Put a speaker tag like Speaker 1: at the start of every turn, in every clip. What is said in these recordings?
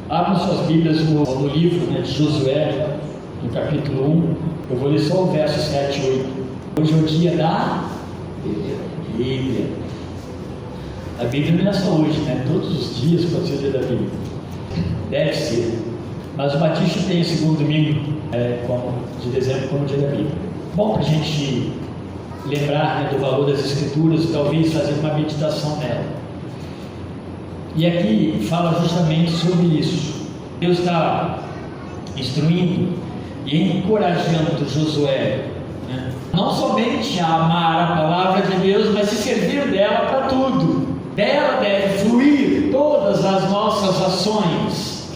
Speaker 1: Abram suas Bíblias no livro, de Josué, no capítulo 1. Eu vou ler só o verso 7 e 8. Hoje é o dia da Bíblia. A Bíblia não é só hoje, todos os dias pode ser o dia da Bíblia. Deve ser. Mas o Batista tem o segundo domingo de dezembro como dia da Bíblia. Bom para a gente lembrar do valor das Escrituras e talvez fazer uma meditação nela. E aqui fala justamente sobre isso. Deus está instruindo e encorajando Josué, não somente a amar a palavra de Deus, mas se servir dela para tudo. Dela deve fluir todas as nossas ações,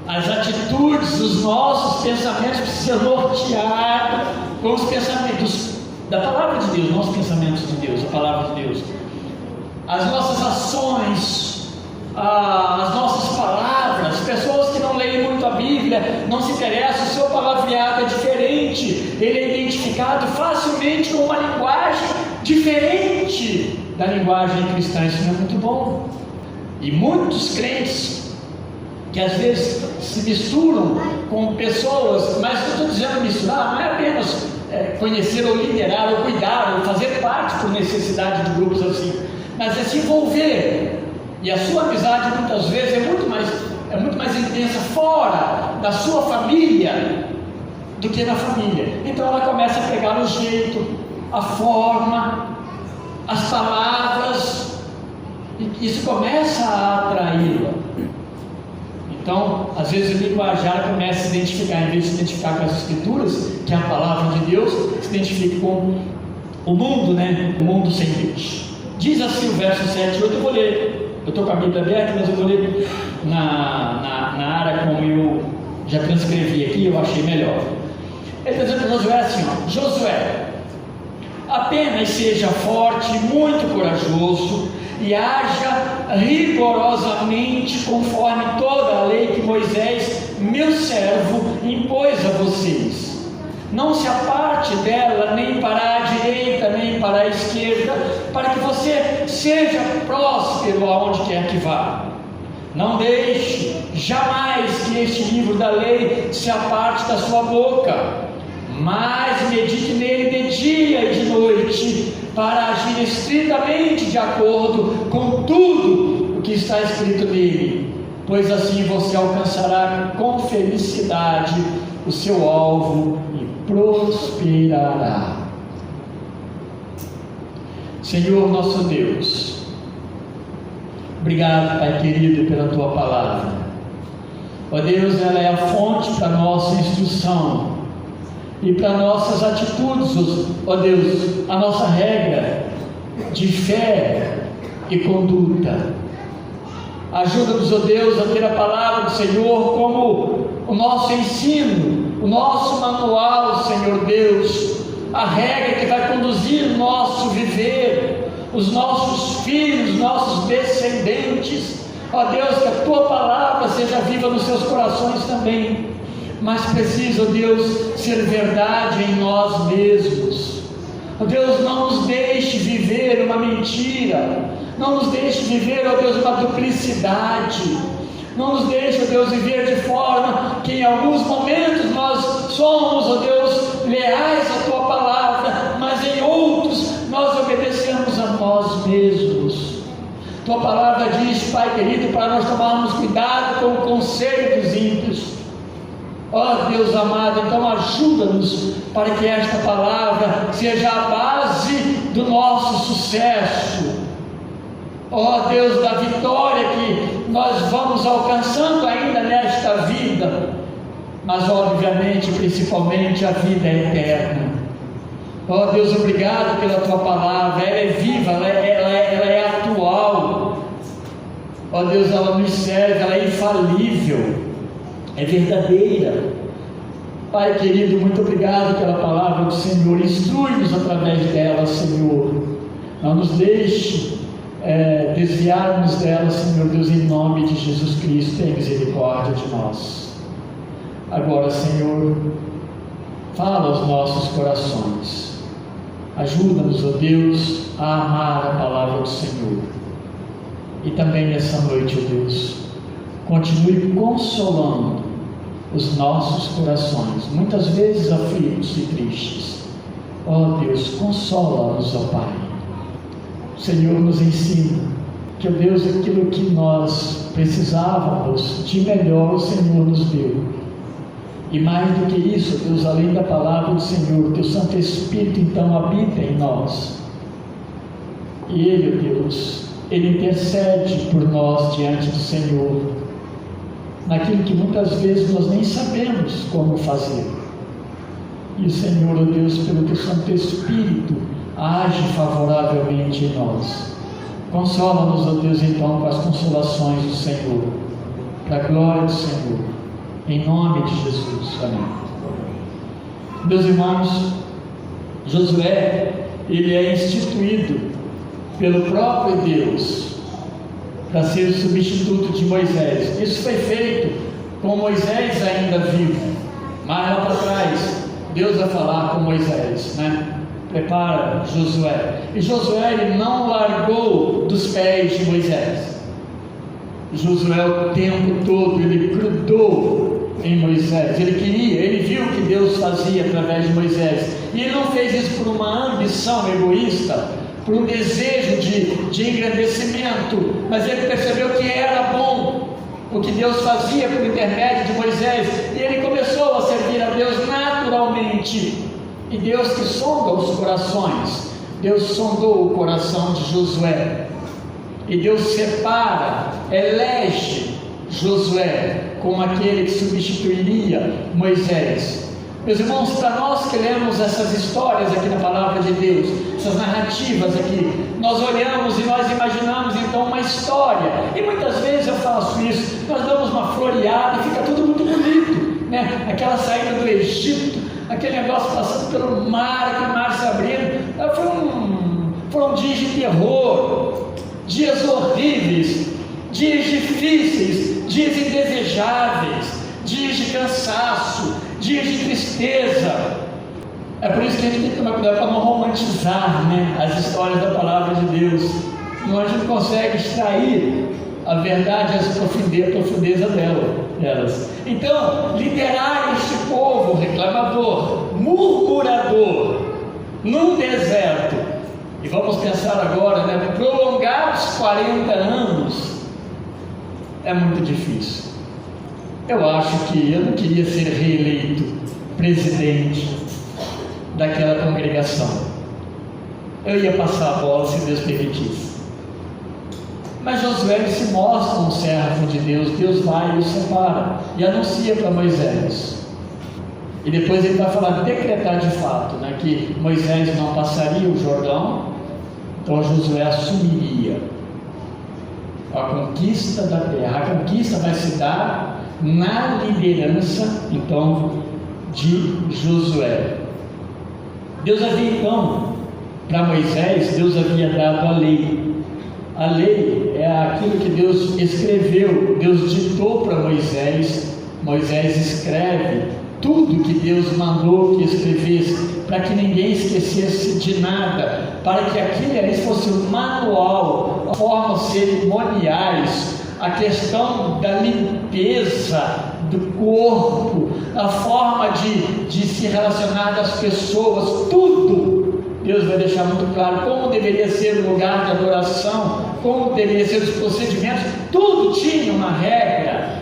Speaker 1: as atitudes, os nossos pensamentos precisam nortear com os pensamentos da palavra de Deus, não os pensamentos de Deus, a palavra de Deus. As nossas ações, as nossas palavras. Pessoas que não leem muito a Bíblia, não se interessam, o seu palavreado é diferente, ele é identificado facilmente com uma linguagem diferente da linguagem cristã. Isso não é muito bom. E muitos crentes que às vezes se misturam com pessoas, mas o que eu estou dizendo misturar não é apenas conhecer ou liderar ou cuidar ou fazer parte por necessidade de grupos assim, mas é se envolver. E a sua amizade muitas vezes é muito mais intensa fora da sua família do que na família. Então ela começa a pegar o jeito, a forma, as palavras, e isso começa a atraí-la. Então, às vezes o linguajar começa a se identificar, em vez de se identificar com as Escrituras, que é a palavra de Deus, se identifica com o mundo, o mundo sem Deus. Diz assim o verso 7 e 8, eu vou ler. Eu estou com a Bíblia aberta, mas eu vou ler na área como eu já transcrevi aqui, eu achei melhor. Ele está dizendo para Josué assim: Josué, apenas seja forte, muito corajoso, e haja rigorosamente conforme toda a lei que Moisés, meu servo, impôs a vocês. Não se aparte dela nem para a direita nem para a esquerda, para que você seja próspero aonde quer que vá. Não deixe jamais que este livro da lei se aparte da sua boca, mas medite nele de dia e de noite, para agir estritamente de acordo com tudo o que está escrito nele, pois assim você alcançará com felicidade o seu alvo e prosperará. Senhor nosso Deus, obrigado, Pai querido, pela Tua palavra. Ó Deus, ela é a fonte para a nossa instrução e para nossas atitudes, ó Deus, a nossa regra de fé e conduta. Ajuda-nos, ó Deus, a ter a palavra do Senhor como o nosso ensino, o nosso manual, Senhor Deus, a regra que vai conduzir o nosso viver, os nossos filhos, nossos descendentes. Ó Deus, que a Tua palavra seja viva nos seus corações também, mas precisa, ó Deus, ser verdade em nós mesmos. Ó Deus, não nos deixe viver uma mentira, não nos deixe viver, ó Deus, uma duplicidade, não nos deixe, ó Deus, viver de forma que em alguns momentos nós somos, ó Deus, leais à Tua palavra, mas em outros nós obedecemos a nós mesmos. Tua palavra diz, Pai querido, para nós tomarmos cuidado com o conselho dos ímpios. Ó Deus amado, então ajuda-nos para que esta palavra seja a base do nosso sucesso. Ó Deus, da vitória que nós vamos alcançando ainda nesta vida, mas obviamente, principalmente, a vida eterna. Ó Deus, obrigado pela Tua palavra, ela é viva, ela é atual. Ó Deus, ela nos serve, ela é infalível, é verdadeira. Pai querido, muito obrigado pela palavra do Senhor. Instrui-nos através dela, Senhor. Não nos deixe desviarmos dela, Senhor Deus, em nome de Jesus Cristo. Tenha misericórdia de nós. Agora, Senhor, fala aos nossos corações. Ajuda-nos, ó Deus, a amar a palavra do Senhor. E também nessa noite, ó Deus, continue consolando os nossos corações, muitas vezes aflitos e tristes. Ó Deus, consola-nos, ó Pai. O Senhor nos ensina que, ó Deus, aquilo que nós precisávamos de melhor, o Senhor nos deu. E mais do que isso, Deus, além da palavra do Senhor, Teu Santo Espírito então habita em nós. E Ele, ó Deus, Ele intercede por nós diante do Senhor, naquilo que muitas vezes nós nem sabemos como fazer. E o Senhor, ó Deus, pelo Teu Santo Espírito, age favoravelmente em nós. Consola-nos, ó Deus, então, com as consolações do Senhor, para a glória do Senhor, em nome de Jesus. Amém. Meus irmãos, Josué, ele é instituído pelo próprio Deus para ser o substituto de Moisés. Isso foi feito com Moisés ainda vivo. Mas lá para trás, Deus vai falar com Moisés, né? Prepara Josué. E Josué, ele não largou dos pés de Moisés. Josué, o tempo todo, ele grudou em Moisés. Ele viu o que Deus fazia através de Moisés. E ele não fez isso por uma ambição egoísta, por um desejo de engrandecimento, mas ele percebeu que era bom o que Deus fazia por intermédio de Moisés, e ele começou a servir a Deus naturalmente. E Deus que sonda os corações, Deus sondou o coração de Josué, e Deus separa, elege Josué como aquele que substituiria Moisés. Meus irmãos, para nós que lemos essas histórias aqui na palavra de Deus, essas narrativas aqui, nós olhamos e nós imaginamos então uma história, e muitas vezes eu faço isso, nós damos uma floreada e fica tudo muito bonito, né? Aquela saída do Egito, aquele negócio passando pelo mar, aquele mar se abrindo, foram dias de terror, dias horríveis, dias difíceis, dias indesejáveis, dias de cansaço, dias de tristeza. É por isso que a gente tem que tomar cuidado para não romantizar, né, as histórias da palavra de Deus. Não, a gente consegue extrair a verdade, a profundeza delas. Então, liderar este povo reclamador, murmurador, num deserto, e vamos pensar agora, né, prolongados 40 anos, é muito difícil. Eu acho que eu não queria ser reeleito presidente daquela congregação. Eu ia passar a bola se Deus permitisse. Mas Josué se mostra um servo de Deus. Deus vai e o separa e anuncia para Moisés. E depois ele vai falar, decretar de fato, né, que Moisés não passaria o Jordão, então Josué assumiria a conquista da terra. A conquista vai se dar na liderança então de Josué. Deus havia então, para Moisés, Deus havia dado a lei. A lei é aquilo que Deus escreveu, Deus ditou para Moisés. Moisés escreve tudo que Deus mandou que escrevesse, para que ninguém esquecesse de nada, para que aquilo ali fosse um manual, formas cerimoniais, a questão da limpeza do corpo, a forma de se relacionar com as pessoas, tudo Deus vai deixar muito claro, como deveria ser o lugar de adoração, como deveria ser os procedimentos, tudo tinha uma regra.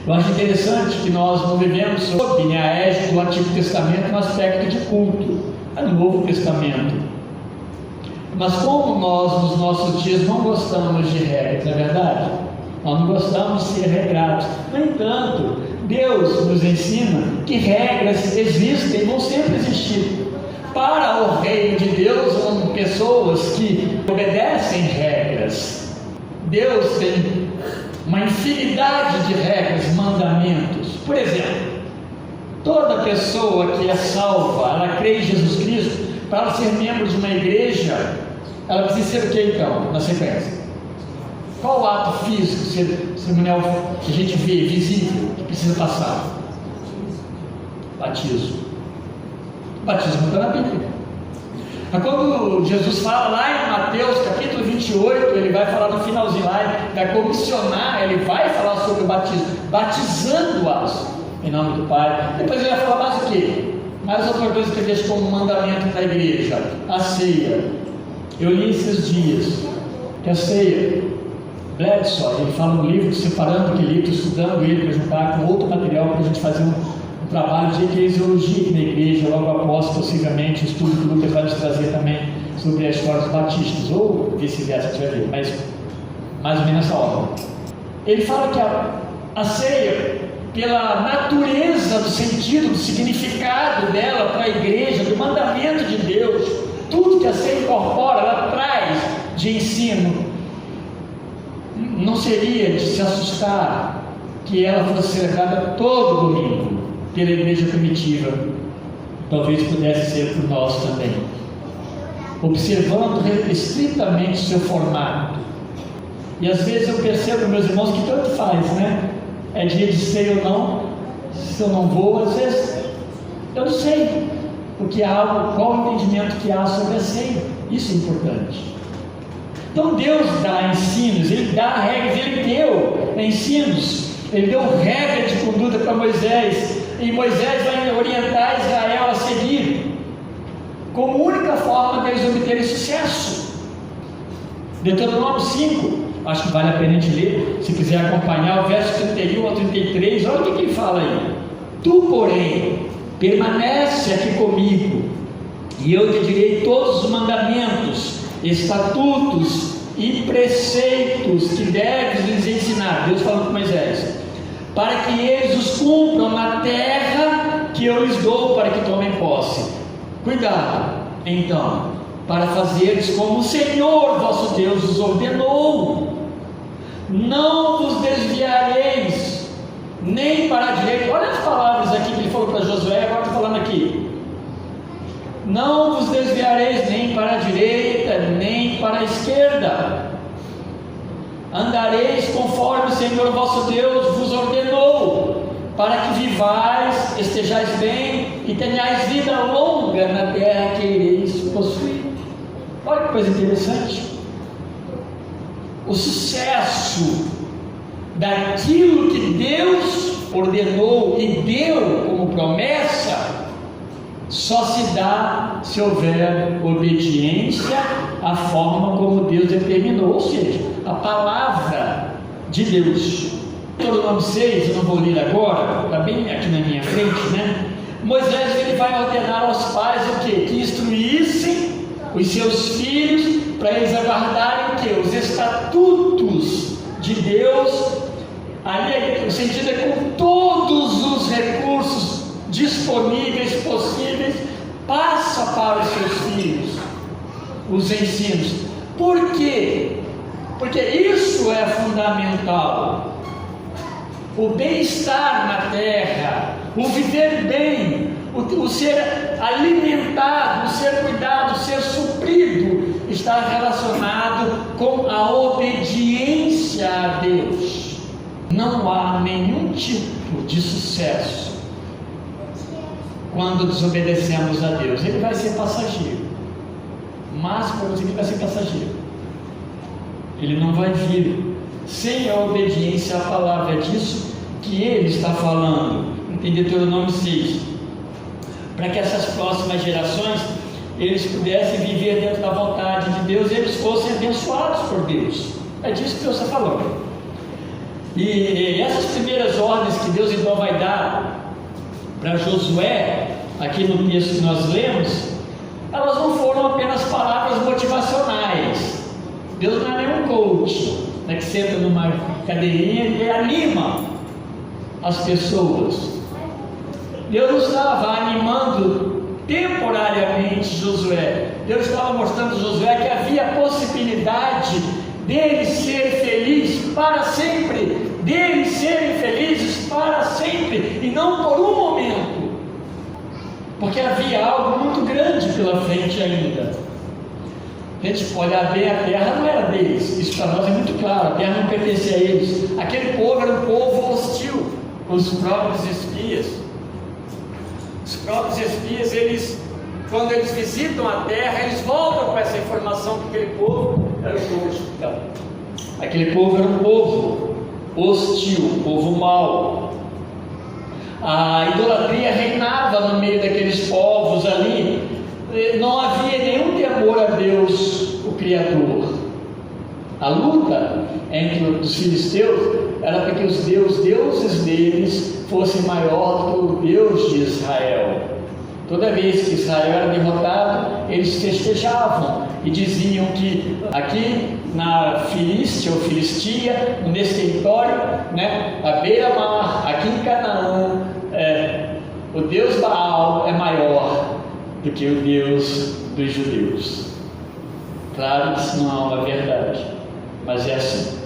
Speaker 1: Eu acho interessante que nós não vivemos sob a égide do Antigo Testamento no aspecto de culto, é no Novo Testamento. Mas como nós nos nossos dias não gostamos de regras, não é verdade? Nós não gostamos de ser regrados. No entanto, Deus nos ensina que regras existem e vão sempre existir. Para o reino de Deus, são pessoas que obedecem regras. Deus tem uma infinidade de regras, mandamentos. Por exemplo, toda pessoa que é salva, ela crê em Jesus Cristo, para ela ser membro de uma igreja, ela precisa ser o que então, na sequência? Qual o ato físico, cerimonial, que a gente vê, visível, que precisa passar? Batismo. Batismo está na Bíblia. Quando Jesus fala lá em Mateus capítulo 28, ele vai falar no finalzinho lá, ele vai comissionar, ele vai falar sobre o batismo, batizando-as em nome do Pai. Depois ele vai falar mais o quê? Mais outra coisa que ele deixa como mandamento da igreja: a ceia. Eu li esses dias que a ceia, Bledsoe, ele fala no livro, separando aquele livro, estudando ele para juntar com outro material para a gente fazer um trabalho de eclesiologia aqui na igreja, logo após, possivelmente, o estudo que o Lucas vai nos trazer também sobre a história dos batistas, ou vice-versa, a gente vai ver, mas mais ou menos essa ordem. Ele fala que a ceia, pela natureza do sentido, do significado dela para a igreja, do mandamento de Deus, tudo que a ceia incorpora, ela traz de ensino, não seria de se assustar que ela fosse celebrada todo domingo pela igreja primitiva. Talvez pudesse ser por nós também, observando estritamente seu formato. E às vezes eu percebo, meus irmãos, que tanto faz, né? É dia de ceia ou não, se eu não vou, às vezes eu não sei qual o entendimento que há sobre a ceia. Isso é importante. Então Deus dá ensinos, Ele dá regras, Ele deu ensinos, Ele deu regra de conduta para Moisés, e Moisés vai orientar Israel a seguir, como única forma deles obterem sucesso. Deuteronômio 5, acho que vale a pena a gente ler, se quiser acompanhar, o verso 31 a 33, olha o que ele fala aí: tu, porém, permanece aqui comigo, e eu te direi todos os mandamentos, estatutos e preceitos que deves lhes ensinar. Deus falando com Moisés, para que eles os cumpram na terra que eu lhes dou para que tomem posse. Cuidado, então, para fazeres como o Senhor vosso Deus os ordenou. Não vos desviareis nem para a direita. Olha as palavras aqui que ele falou para Josué, agora está falando aqui. Não vos desviareis nem para a direita, nem para a esquerda. Andareis conforme o Senhor vosso Deus vos ordenou, para que vivais, estejais bem e tenhais vida longa na terra que ireis possuir. Olha que coisa interessante. O sucesso daquilo que Deus ordenou e deu como promessa só se dá se houver obediência à forma como Deus determinou, ou seja, a palavra de Deus. Deuteronômio 6, eu não vou ler agora, está bem aqui na minha frente, né? Moisés, ele vai ordenar aos pais o quê? Que instruíssem os seus filhos para eles aguardarem o quê? Os estatutos de Deus. Ali o sentido é com todos os recursos disponíveis, possíveis, passa para os seus filhos os ensinos. Por quê? Porque isso é fundamental. O bem-estar na terra, o viver bem, o ser alimentado, o ser cuidado, o ser suprido, está relacionado com a obediência a Deus. Não há nenhum tipo de sucesso quando desobedecemos a Deus. Ele vai ser passageiro, mas para você ele vai ser passageiro, ele não vai vir sem a obediência à palavra. É disso que ele está falando em Deuteronômio 6, para que essas próximas gerações eles pudessem viver dentro da vontade de Deus, eles fossem abençoados por Deus. É disso que Deus está falando. E essas primeiras ordens que Deus então vai dar para Josué, aqui no texto que nós lemos, elas não foram apenas palavras motivacionais. Deus não é nenhum coach, né, que senta numa cadeirinha e anima as pessoas. Deus não estava animando temporariamente Josué. Deus estava mostrando a Josué que havia a possibilidade deles serem felizes para sempre, deles serem felizes para sempre, e não por um momento, porque havia algo muito grande pela frente ainda. A gente pode ver, a terra não era deles, isso para nós é muito claro, a terra não pertencia a eles. Aquele povo era um povo hostil, os próprios espias. Os próprios espias, eles quando eles visitam a terra, eles voltam com essa informação que aquele povo era um povo hostil. Aquele povo era um povo hostil, um povo mau. A idolatria reinava no meio daqueles povos ali. Não havia nenhum temor a Deus, o Criador. A luta entre os filisteus era para que os deuses deles fossem maior do que o Deus de Israel. Toda vez que Israel era derrotado, eles festejavam e diziam que aqui na Filístia ou Filistia, nesse território, à beira-mar, aqui em Canaã, o Deus Baal é maior do que o Deus dos judeus. Claro que isso não é uma verdade, mas é assim.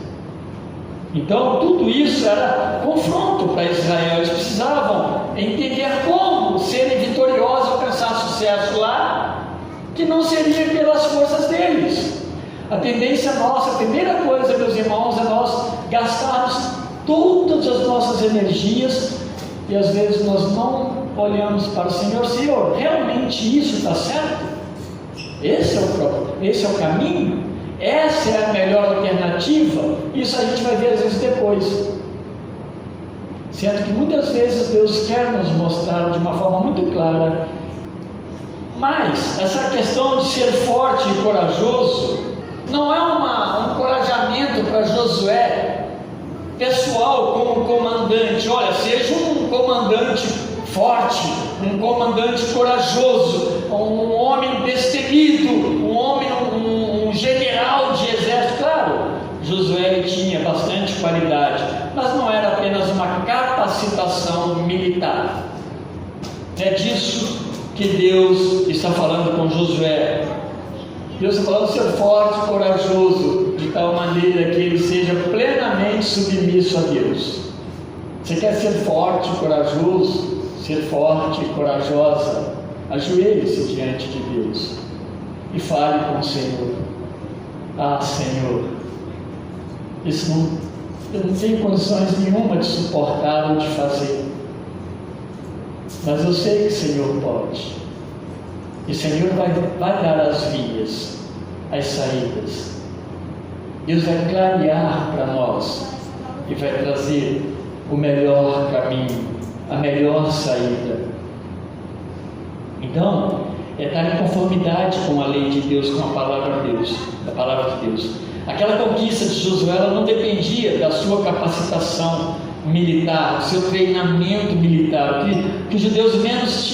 Speaker 1: Então tudo isso era confronto para Israel. Eles precisavam entender como serem vitoriosos, alcançar sucesso lá, que não seria pelas forças deles. A tendência nossa, a primeira coisa, meus irmãos, é nós gastarmos todas as nossas energias, e às vezes nós não olhamos para o Senhor. Senhor, realmente isso está certo? Esse é o caminho? Essa é a melhor alternativa? Isso a gente vai ver às vezes depois. Certo que muitas vezes Deus quer nos mostrar de uma forma muito clara. Mas essa questão de ser forte e corajoso não é um encorajamento para Josué pessoal como comandante. Olha, seja um comandante forte, um comandante corajoso, um homem destemido, um general de exército. Claro, Josué tinha bastante qualidade, mas não era apenas uma capacitação militar. É disso que Deus está falando com Josué. Deus está falando de ser forte, corajoso, de tal maneira que ele seja plenamente submisso a Deus. Você quer ser forte, corajoso, ser forte e corajosa? Ajoelhe-se diante de Deus e fale com o Senhor. Ah, Senhor, eu não tenho condições nenhuma de suportar ou de fazer, mas eu sei que o Senhor pode, e o Senhor vai dar as vias, as saídas. Deus vai clarear para nós e vai trazer o melhor caminho, a melhor saída. Então, é estar em conformidade com a lei de Deus, com a palavra de Deus, da palavra de Deus. Aquela conquista de Josué, ela não dependia da sua capacitação militar, do seu treinamento militar. O que os judeus menos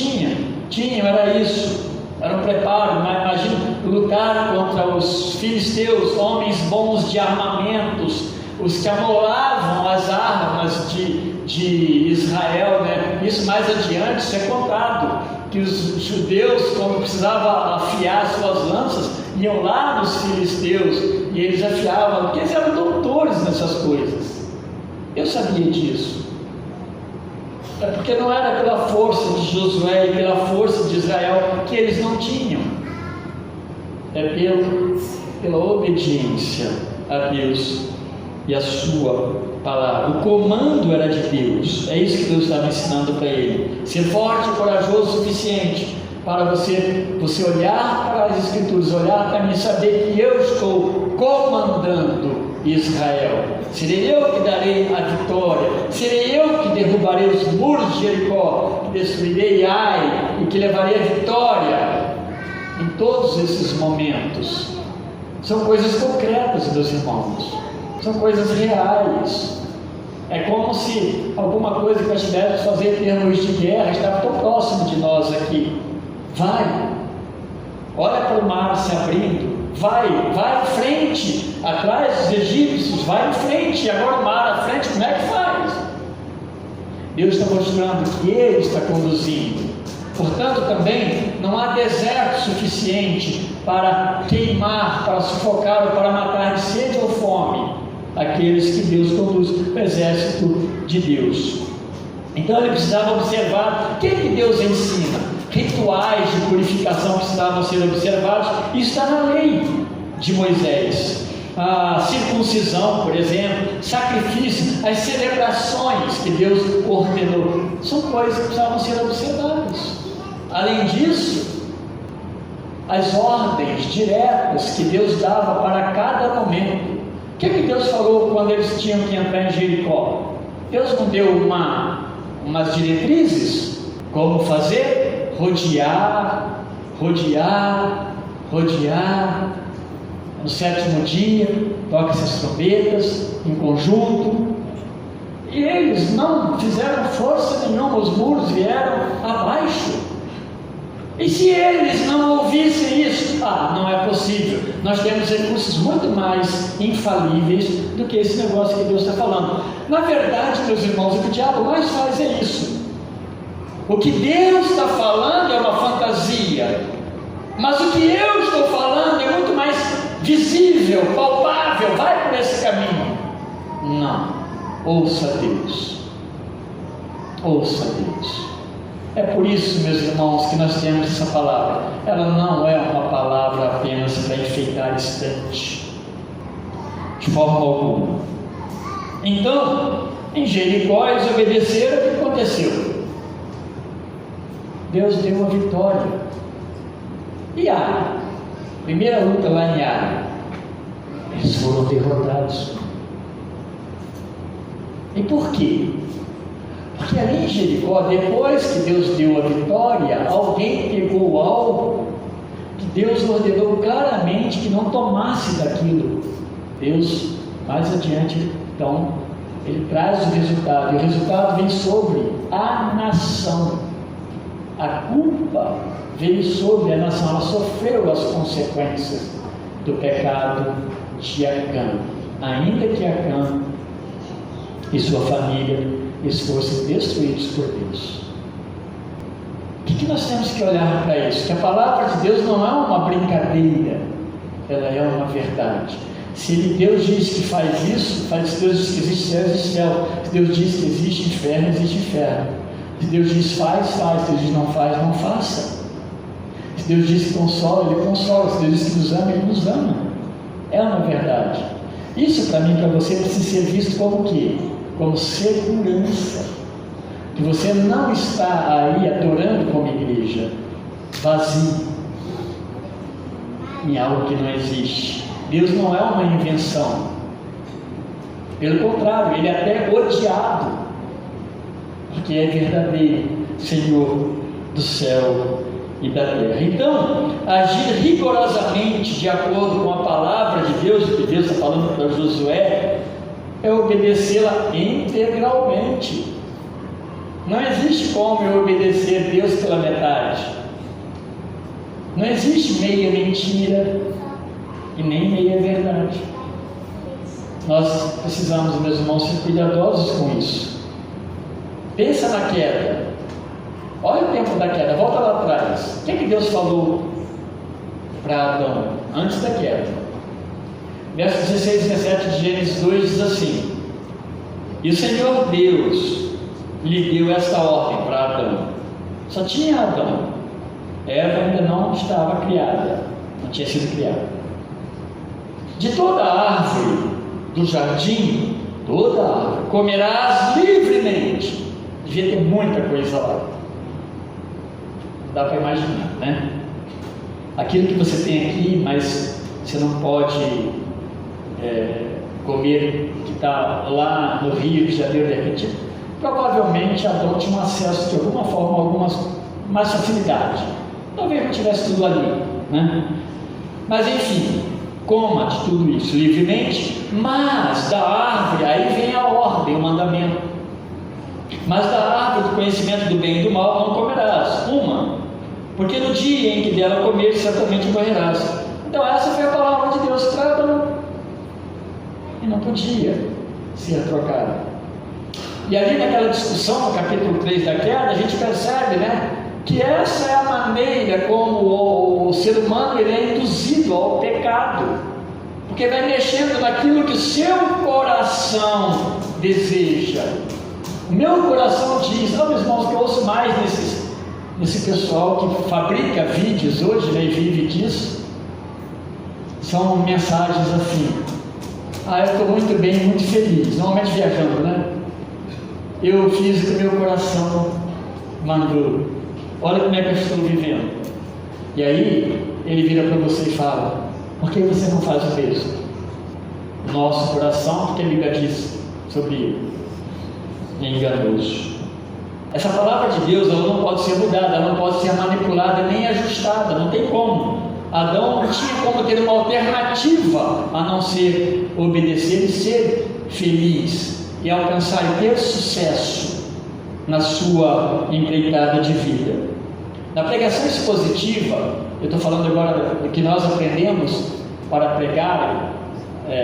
Speaker 1: tinham era isso, era um preparo. Imagina lutar contra os filisteus, homens bons de armamentos, os que amolavam as armas de Israel, Isso mais adiante, isso é contado, que os judeus, quando precisavam afiar suas lanças, iam lá nos filisteus e eles afiavam, porque eles eram doutores nessas coisas. Eu sabia disso. É porque não era pela força de Josué e pela força de Israel que eles não tinham, é pela obediência a Deus e a sua palavra. O comando era de Deus. É isso que Deus estava ensinando para ele. Ser forte e corajoso o suficiente para você olhar para as Escrituras, olhar para mim e saber que eu estou comandando Israel. Serei eu que darei a vitória, serei eu que derrubarei os muros de Jericó, que destruirei Ai e que levarei a vitória em todos esses momentos. São coisas concretas, meus irmãos, são coisas reais. É como se alguma coisa que nós tivéssemos que fazer em termos de guerra estava tão próximo de nós aqui. Vai, olha para o mar se abrindo, vai em frente, atrás dos egípcios, vai em frente, e agora o mar à frente, como é que faz? Deus está mostrando que Ele está conduzindo. Portanto, também não há deserto suficiente para queimar, para sufocar ou para matar de sede ou fome aqueles que Deus conduz, o exército de Deus. Então ele precisava observar o que Deus ensina. Rituais de purificação precisavam ser observados. Isso está na lei de Moisés. A circuncisão, por exemplo, sacrifício, as celebrações que Deus ordenou, são coisas que precisavam ser observadas. Além disso, as ordens diretas que Deus dava para cada momento. O que Deus falou quando eles tinham que entrar em Jericó? Deus não deu umas diretrizes? Como fazer? Rodear. No 7º dia, toca-se as trombetas em conjunto. E eles não fizeram força nenhuma, os muros vieram abaixo. E se eles não ouvissem isso? Não é possível. Nós temos recursos muito mais infalíveis do que esse negócio que Deus está falando. Na verdade, meus irmãos, o que o diabo mais faz é isso. O que Deus está falando é uma fantasia, mas o que eu estou falando é muito mais visível, palpável. Vai por esse caminho. Não. Ouça Deus. Ouça Deus. É por isso, meus irmãos, que nós temos essa palavra. Ela não é uma palavra apenas para enfeitar estante, de forma alguma. Então, em Jericó eles obedeceram. O que aconteceu? Deus deu a vitória. E Ai, primeira luta lá em Ai, eles foram derrotados. E por quê? Porque ali em Jericó, depois que Deus deu a vitória, alguém pegou algo que Deus ordenou claramente que não tomasse daquilo. Deus, mais adiante, então, ele traz o resultado, e o resultado vem sobre a nação. A culpa veio sobre a nação, ela sofreu as consequências do pecado de Acã, ainda que Acã e sua família eles fossem destruídos por Deus. O que nós temos que olhar para isso? Que a palavra de Deus não é uma brincadeira, ela é uma verdade. Se Deus diz que faz isso, Deus diz que existe céu, existe céu. Se Deus diz que existe inferno, existe inferno. Se Deus diz faz, faz. Se Deus diz não faz, não faça. Se Deus diz que consola, Ele consola. Se Deus diz que nos ama, Ele nos ama. É uma verdade. Isso para mim, para você, precisa ser visto como o quê? Como segurança. Que você não está aí adorando como igreja, vazio, em algo que não existe. Deus não é uma invenção. Pelo contrário, Ele é até odiado, porque é verdadeiro Senhor do céu e da terra. Então, agir rigorosamente de acordo com a palavra de Deus, o que Deus está falando para Josué, é obedecê-la integralmente. Não existe como eu obedecer Deus pela metade. Não existe meia mentira e nem meia verdade. Nós precisamos, meus irmãos, ser cuidadosos com isso. Pensa na queda. Olha o tempo da queda, volta lá atrás. O que Deus falou para Adão antes da queda? Versos 16 e 17 de Gênesis 2 diz assim: e o Senhor Deus lhe deu esta ordem para Adão. Só tinha Adão. Eva ainda não estava criada, não tinha sido criada. De toda árvore do jardim, toda árvore, comerás livremente. Devia ter muita coisa lá. Não dá para imaginar, né? Aquilo que você tem aqui, mas você não pode comer, que está lá no Rio de Janeiro, de repente. Provavelmente Adão tinha um acesso de alguma forma, mais facilidade. Talvez não tivesse tudo ali, né? Mas enfim, coma de tudo isso livremente, mas da árvore, aí vem a ordem, o mandamento. Mas da árvore do conhecimento do bem e do mal não comerás, porque no dia em que dela comer, certamente morrerás. Então essa foi a palavra de Deus para Adão, e não podia ser trocada. E ali naquela discussão, no capítulo 3 da queda, a gente percebe, né, que essa é a maneira como o ser humano ele é induzido ao pecado, porque vai mexendo naquilo que o seu coração deseja. O meu coração diz, meus irmãos, que eu ouço mais nesse pessoal que fabrica vídeos hoje, né, e vive disso, são mensagens assim: eu estou muito bem, muito feliz, normalmente viajando, né? Eu fiz o que meu coração mandou. Olha como é que eu estou vivendo. E aí, ele vira para você e fala: por que você não faz o mesmo? Nosso coração, porque a Bíblia diz sobre ele, é enganoso. Essa palavra de Deus, ela não pode ser mudada, ela não pode ser manipulada nem ajustada, não tem como. Adão não tinha como ter uma alternativa a não ser obedecer e ser feliz e alcançar e ter sucesso na sua empreitada de vida. Na pregação expositiva, eu estou falando agora do que nós aprendemos para pregar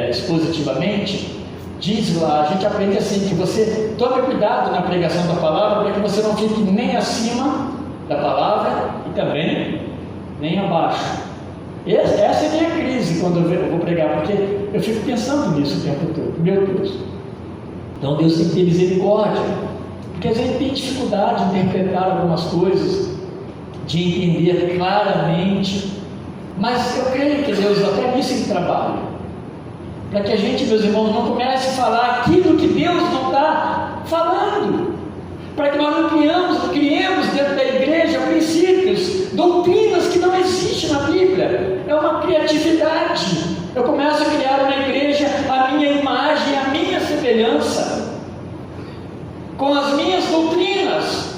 Speaker 1: expositivamente. Diz lá, a gente aprende assim, que você tome cuidado na pregação da palavra, para que você não fique nem acima da palavra e também nem abaixo. Essa é a minha crise quando eu vou pregar, porque eu fico pensando nisso o tempo todo. Meu Deus! Então Deus tem que ter misericórdia, porque às vezes tem dificuldade de interpretar algumas coisas, de entender claramente, mas eu creio que Deus até nisso ele trabalha, para que a gente, meus irmãos, não comece a falar aquilo que Deus não está falando, para que nós não criemos dentro da igreja princípios, doutrinas que não existem na Bíblia. É uma criatividade. Eu começo a criar na igreja a minha imagem, a minha semelhança, com as minhas doutrinas,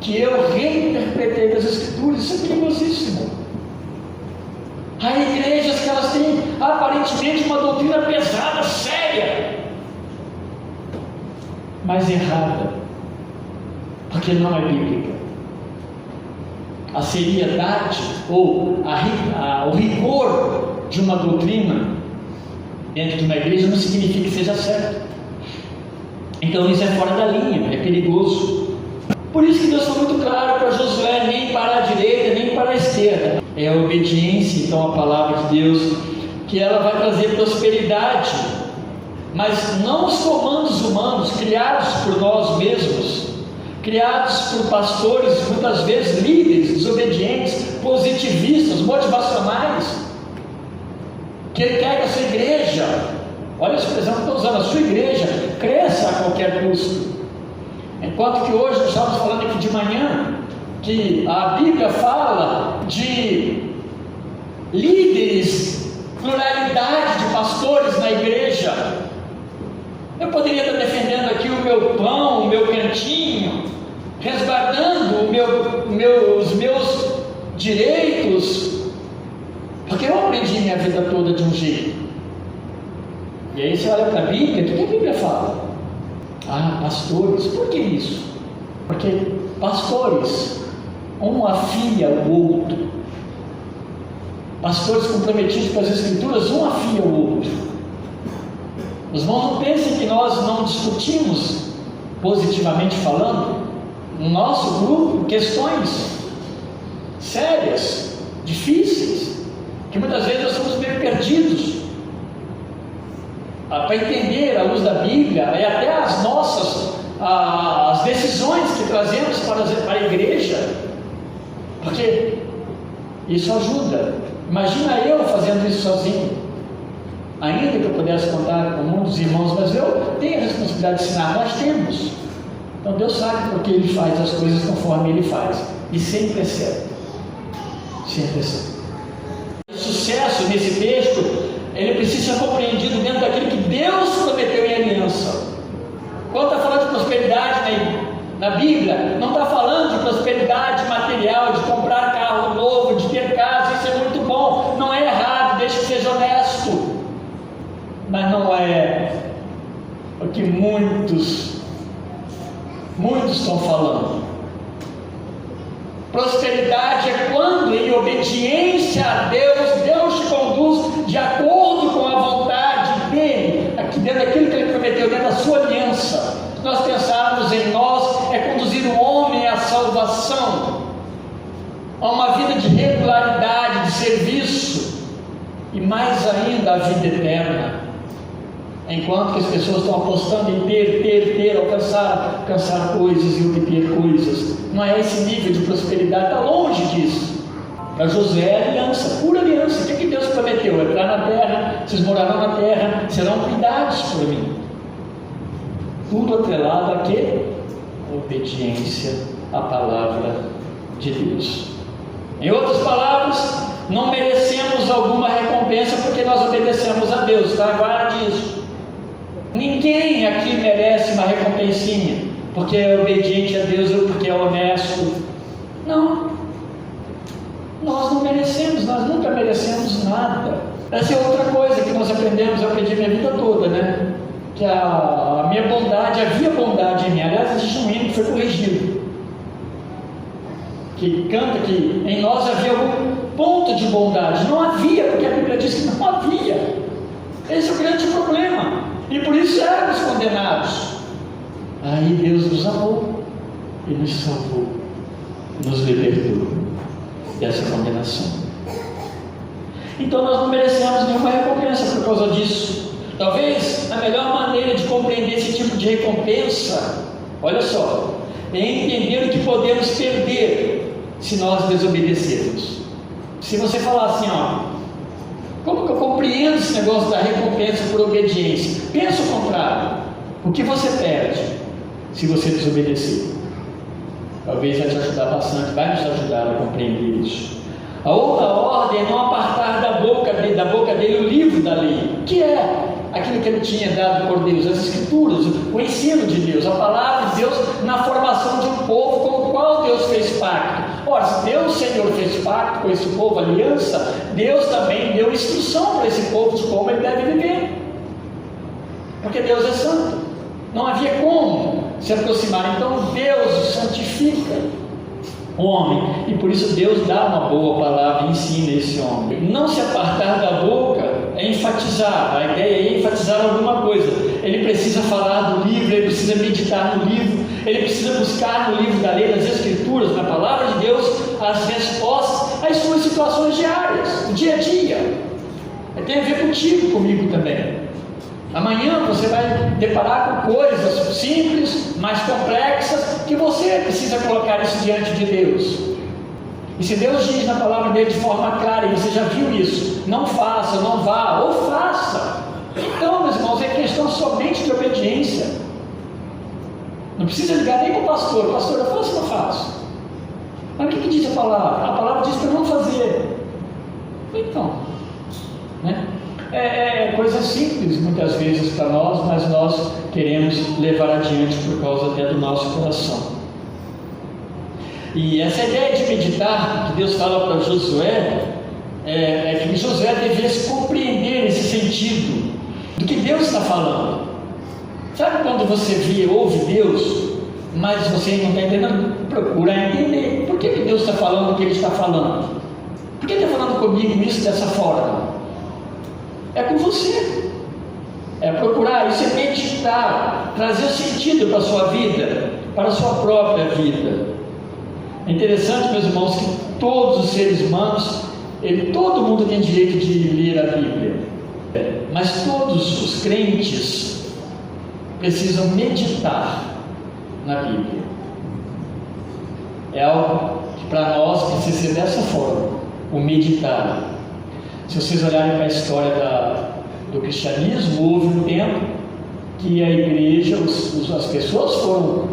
Speaker 1: que eu reinterpretei das Escrituras. Isso é perigosíssimo. Há igrejas que elas têm aparentemente uma doutrina pesada, séria, mas errada, porque não é bíblica. A seriedade ou o rigor de uma doutrina dentro de uma igreja não significa que seja certo. Então isso é fora da linha, é perigoso. Por isso que Deus foi muito claro para Josué: nem para a direita, nem para a esquerda. É a obediência, então, à palavra de Deus, que ela vai trazer prosperidade, mas não os comandos humanos criados por nós mesmos, criados por pastores, muitas vezes líderes desobedientes, positivistas, motivacionais, que ele quer que a sua igreja, olha a expressão que eu estou usando, a sua igreja cresça a qualquer custo. Enquanto que hoje nós estávamos falando aqui de manhã, que a Bíblia fala de líderes, pluralidade de pastores na igreja. Eu poderia estar defendendo aqui o meu pão, o meu cantinho, resguardando os meus direitos, porque eu aprendi minha vida toda de um jeito. E aí você olha para a Bíblia, o que a Bíblia fala? Ah, pastores, por que isso? Porque pastores, um afia o outro. Pastores comprometidos com as Escrituras, um afia o outro. Os irmãos não pensem que nós não discutimos, positivamente falando, no nosso grupo, questões sérias, difíceis, que muitas vezes nós somos meio perdidos. Para entender à luz da Bíblia e até as nossas as decisões que trazemos para a igreja, porque isso ajuda. Imagina eu fazendo isso sozinho, ainda que eu pudesse contar com muitos irmãos, mas eu tenho a responsabilidade de ensinar. Nós temos. Então Deus sabe porque Ele faz as coisas conforme Ele faz, e sempre é certo, sempre é certo. O sucesso nesse texto, ele precisa ser compreendido dentro daquilo que Deus prometeu em aliança. Quando está falando de prosperidade na Bíblia, não está falando de prosperidade material, de comprar carro novo, de ter casa. Isso é muito bom, não é errado, deixa que seja honesto, mas não é o que muitos estão falando. Prosperidade é quando, em obediência a Deus, Deus te conduz de acordo com a vontade dEle, aqui dentro daquilo que Ele prometeu, dentro da sua aliança. Se nós pensarmos em nós, é conduzir o homem à salvação, a uma vida de regularidade, de serviço, e mais ainda a vida eterna. Enquanto que as pessoas estão apostando em ter, alcançar coisas e obter coisas, não é esse nível de prosperidade, está longe disso. Para Josué é aliança, pura aliança. O que Deus prometeu? Entrar na terra, vocês morarão na terra, serão cuidados por mim. Tudo atrelado a quê? Obediência à palavra de Deus. Em outras palavras, não merecemos alguma recompensa porque nós obedecemos a Deus, tá? Guarda disso. Ninguém aqui merece uma recompensinha porque é obediente a Deus ou porque é honesto. Não. Nós não merecemos, nós nunca merecemos nada. Essa é outra coisa que nós aprendemos, eu aprendi minha vida toda, né? Que a minha bondade, havia bondade em mim. Aliás, existe um hino que foi corrigido, que canta que em nós havia algum ponto de bondade. Não havia, porque a Bíblia diz que não havia. Esse é o grande problema, e por isso éramos condenados. Aí Deus nos amou e nos salvou, nos libertou dessa condenação. Então nós não merecemos nenhuma recompensa por causa disso. Talvez a melhor maneira de compreender esse tipo de recompensa, olha só, é entender o que podemos perder se nós desobedecermos. Se você falar assim, como que eu compreendo esse negócio da recompensa por obediência? Pensa o contrário. O que você perde se você desobedecer? Talvez vai te ajudar bastante, vai nos ajudar a compreender isso. A outra ordem é não apartar da boca dele o livro da lei, que é aquilo que ele tinha dado por Deus, as Escrituras, o ensino de Deus, a palavra de Deus na formação de um povo com o qual Deus fez pacto. Ora, se Deus, Senhor, fez pacto com esse povo, aliança, Deus também deu instrução para esse povo de como ele deve viver, porque Deus é santo, não havia como se aproximar. Então Deus santifica o homem, e por isso Deus dá uma boa palavra e ensina esse homem. Não se apartar da boca é enfatizar, a ideia é enfatizar alguma coisa. Ele precisa falar do livro, ele precisa meditar no livro, ele precisa buscar no livro da lei, nas Escrituras, na palavra de Deus, as respostas às suas situações diárias, o dia a dia. Tem a ver contigo, comigo também. Amanhã você vai deparar com coisas simples, mais complexas, que você precisa colocar isso diante de Deus. E se Deus diz na palavra dele de forma clara, e você já viu isso, não faça, não vá, ou faça. Então, meus irmãos, é questão somente de obediência. Não precisa ligar nem com o pastor. Pastor, eu faço ou não faço? Mas o que diz a palavra? A palavra diz para não fazer. Então, né? É coisa simples muitas vezes para nós, mas nós queremos levar adiante por causa até do nosso coração. E essa ideia de meditar que Deus fala para Josué é que Josué devia se compreender nesse sentido do que Deus está falando. Sabe quando você ouve Deus, mas você não está entendendo? Procura entender por que Deus está falando o que Ele está falando. Por que Ele está falando comigo isso dessa forma? É com você, é procurar isso, é meditar, trazer sentido para a sua vida, para a sua própria vida. É interessante, meus irmãos, que todos os seres humanos, todo mundo tem direito de ler a Bíblia, mas todos os crentes precisam meditar na Bíblia. É algo que para nós precisa ser dessa forma, o meditar. Se vocês olharem para a história do cristianismo, houve um tempo que a igreja, as pessoas foram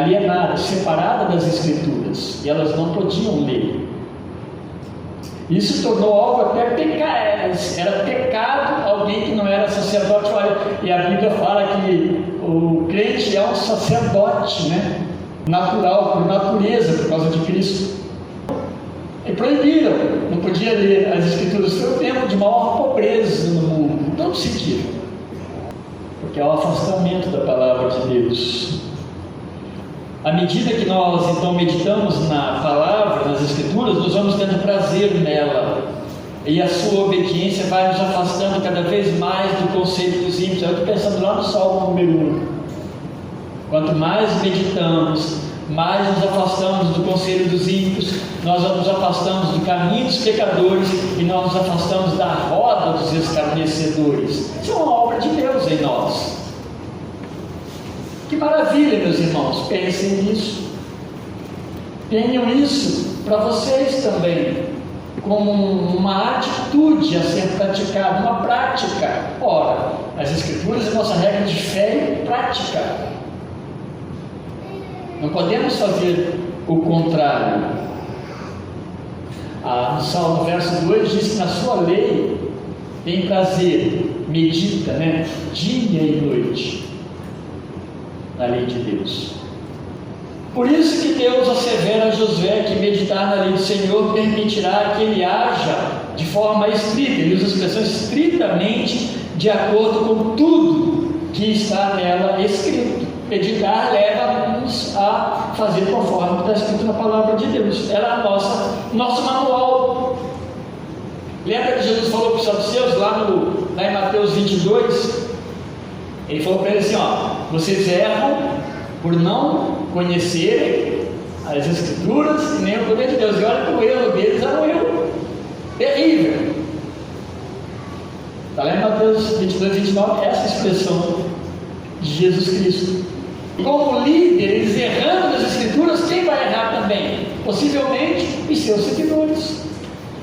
Speaker 1: alienadas, separadas das Escrituras, e elas não podiam ler. Isso tornou algo até pecado, era pecado alguém que não era sacerdote. Olha, e a Bíblia fala que o crente é um sacerdote, né? Natural, por natureza, por causa de Cristo. E proibiram, não podia ler as Escrituras. Foi o tempo de maior pobreza no mundo, em todo sentido, porque é o afastamento da palavra de Deus. À medida que nós então meditamos na palavra, nas Escrituras, nós vamos tendo prazer nela, e a sua obediência vai nos afastando cada vez mais do conceito dos ímpios. Eu estou pensando lá no Salmo número 1. Quanto mais meditamos, mais nos afastamos do conselho dos ímpios, nós nos afastamos do caminho dos pecadores e nós nos afastamos da roda dos escarnecedores. Isso é uma obra de Deus em nós. Que maravilha, meus irmãos, pensem nisso. Tenham isso para vocês também, como uma atitude a ser praticada, uma prática. Ora, as Escrituras é nossa regra de fé e prática. Não podemos fazer o contrário. no Salmo, verso 2, diz que na sua lei tem prazer, medita, né? Dia e noite, na lei de Deus. Por isso que Deus assevera a Josué que meditar na lei do Senhor permitirá que ele haja de forma estrita. Ele usa a expressão estritamente de acordo com tudo que está nela escrito. Meditar leva-nos a fazer conforme está escrito na palavra de Deus. Era nosso manual. Lembra que Jesus falou para os saduceus lá em Mateus 22? Ele falou para eles assim: vocês erram por não conhecerem as Escrituras e nem o poder de Deus. E olha que o erro deles era um erro terrível. Está lá em Mateus 22, 29, essa expressão de Jesus Cristo. Como líder, eles errando nas Escrituras, quem vai errar também? Possivelmente os seus seguidores.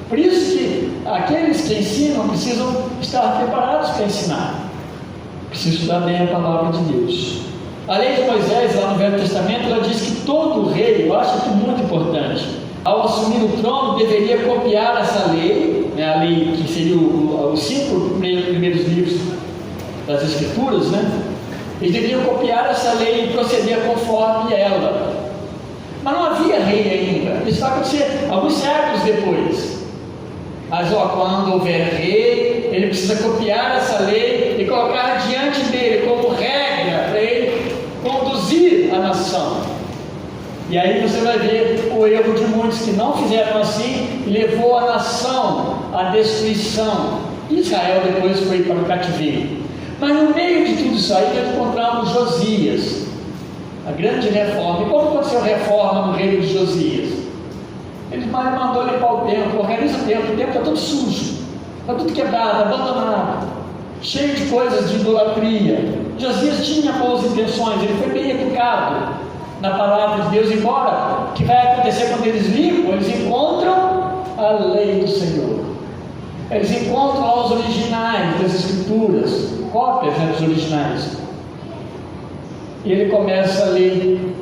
Speaker 1: Por isso que aqueles que ensinam precisam estar preparados para ensinar. Precisam estudar bem a palavra de Deus. A lei de Moisés, lá no Velho Testamento, ela diz que todo rei, eu acho que muito importante, ao assumir o trono, deveria copiar essa lei, né, a lei que seria os 5 primeiros livros das Escrituras, né? Eles deveriam copiar essa lei e proceder conforme ela. Mas não havia rei ainda. Isso vai acontecer alguns séculos depois. Mas quando houver rei, ele precisa copiar essa lei e colocar diante dele como regra para ele conduzir a nação. E aí você vai ver o erro de muitos que não fizeram assim e levou a nação à destruição. Israel depois foi para o cativeiro. Mas no meio de tudo isso aí nós encontramos Josias, a grande reforma. E como aconteceu a reforma no reino de Josias? Ele mandou limpar o templo, organiza o templo está todo sujo, está tudo quebrado, abandonado, cheio de coisas de idolatria. Josias tinha boas intenções, ele foi bem educado na palavra de Deus, embora o que vai acontecer quando eles limpam, eles encontram a lei do Senhor. Eles encontram lá os originais das Escrituras, cópias dos originais. E ele começa a ler,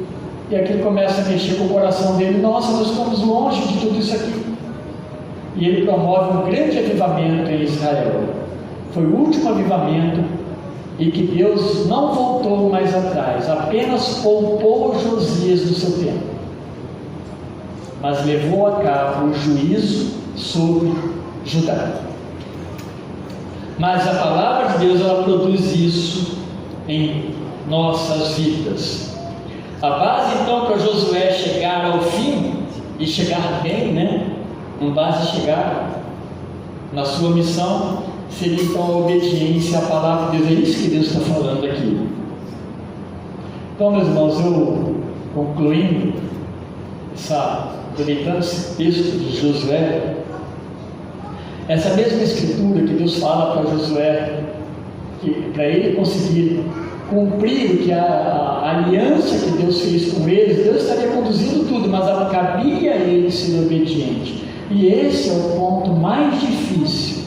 Speaker 1: e aquilo começa a mexer com o coração dele. Nossa, nós estamos longe de tudo isso aqui. E ele promove um grande avivamento em Israel. Foi o último avivamento, e que Deus não voltou mais atrás, apenas poupou Josias do seu tempo, mas levou a cabo o juízo sobre Judá. Mas a palavra de Deus, ela produz isso em nossas vidas. A base então para Josué chegar ao fim e chegar bem, né? Com base a chegar na sua missão, seria então a obediência à palavra de Deus. É isso que Deus está falando aqui. Então, meus irmãos, eu concluindo aproveitando esse texto de Josué, essa mesma escritura que Deus fala para Josué, que para ele conseguir cumprir o que a aliança que Deus fez com eles, Deus estaria conduzindo tudo, mas cabia a ele ser obediente. E esse é o ponto mais difícil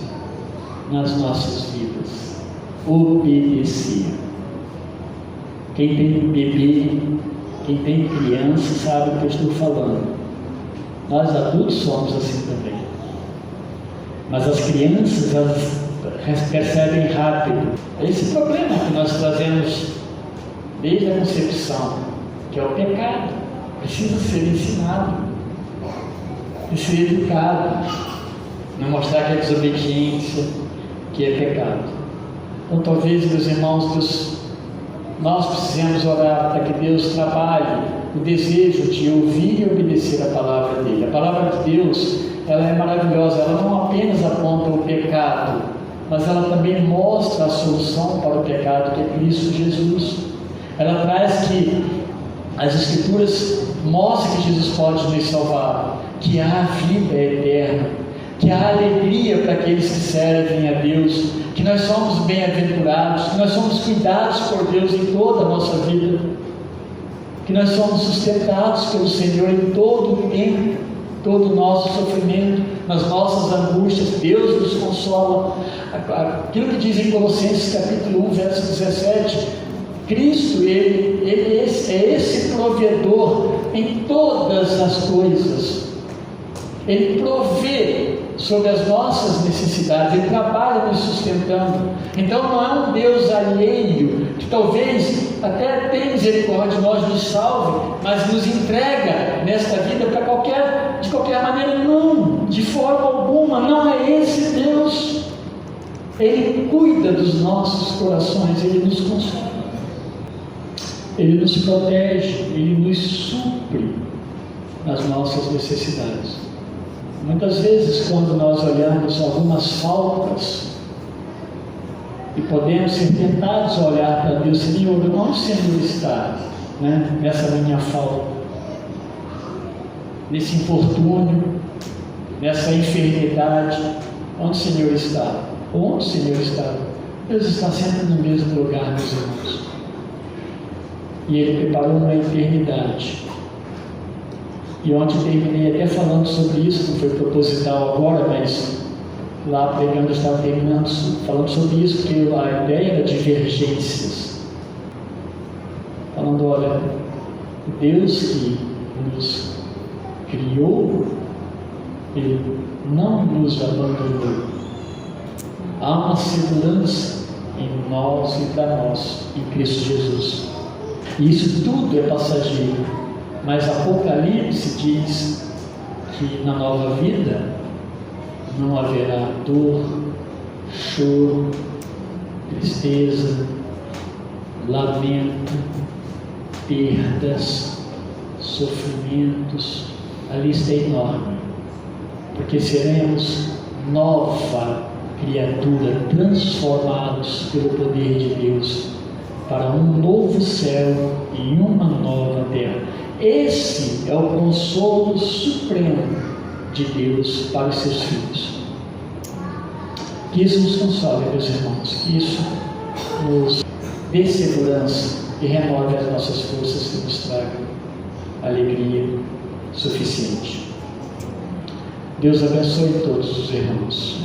Speaker 1: nas nossas vidas: obedecer. Quem tem bebê, quem tem criança, sabe o que eu estou falando. Nós adultos somos assim também. Mas as crianças, elas percebem rápido esse problema que nós trazemos desde a concepção, que é o pecado. Precisa ser ensinado e ser educado, não mostrar que é desobediência, que é pecado. Então talvez, meus irmãos, nós precisamos orar para que Deus trabalhe o desejo de ouvir e obedecer a palavra dele. A palavra de Deus, ela é maravilhosa. Ela não apenas aponta o pecado, mas ela também mostra a solução para o pecado, que é Cristo Jesus. Ela traz que as Escrituras mostram que Jesus pode nos salvar, que há vida eterna, que há alegria para aqueles que servem a Deus, que nós somos bem-aventurados, que nós somos cuidados por Deus em toda a nossa vida, que nós somos sustentados pelo Senhor em todo o tempo, todo o nosso sofrimento, nas nossas angústias. Deus nos consola. Aquilo que diz em Colossenses capítulo 1, verso 17, Cristo, Ele é esse provedor em todas as coisas. Ele provê sobre as nossas necessidades, Ele trabalha nos sustentando. Então não é um Deus alheio, que talvez até tenha misericórdia de nós, nos salve, mas nos entrega nesta vida de qualquer maneira. Não, de forma alguma, não é esse Deus. Ele cuida dos nossos corações, Ele nos consola, Ele nos protege, Ele nos supre nas nossas necessidades. Muitas vezes, quando nós olhamos algumas faltas e podemos ser tentados a olhar para Deus, Senhor, onde o Senhor está, nessa minha falta, nesse infortúnio, nessa enfermidade, onde o Senhor está? Onde o Senhor está? Deus está sempre no mesmo lugar, meus irmãos. E Ele preparou uma eternidade. E ontem terminei até falando sobre isso, não foi proposital agora, mas lá pregando, eu estava terminando falando sobre isso, porque a ideia era divergências. Falando, olha, Deus que nos criou, Ele não nos abandonou. Há uma segurança em nós e para nós, em Cristo Jesus. E isso tudo é passageiro. Mas Apocalipse diz que na nova vida não haverá dor, choro, tristeza, lamento, perdas, sofrimentos. A lista é enorme, porque seremos nova criatura, transformados pelo poder de Deus para um novo céu e uma nova terra. Esse é o consolo supremo de Deus para os seus filhos. Que isso nos console, meus irmãos, que isso nos dê segurança e renove as nossas forças, que nos traga alegria suficiente. Deus abençoe todos os irmãos.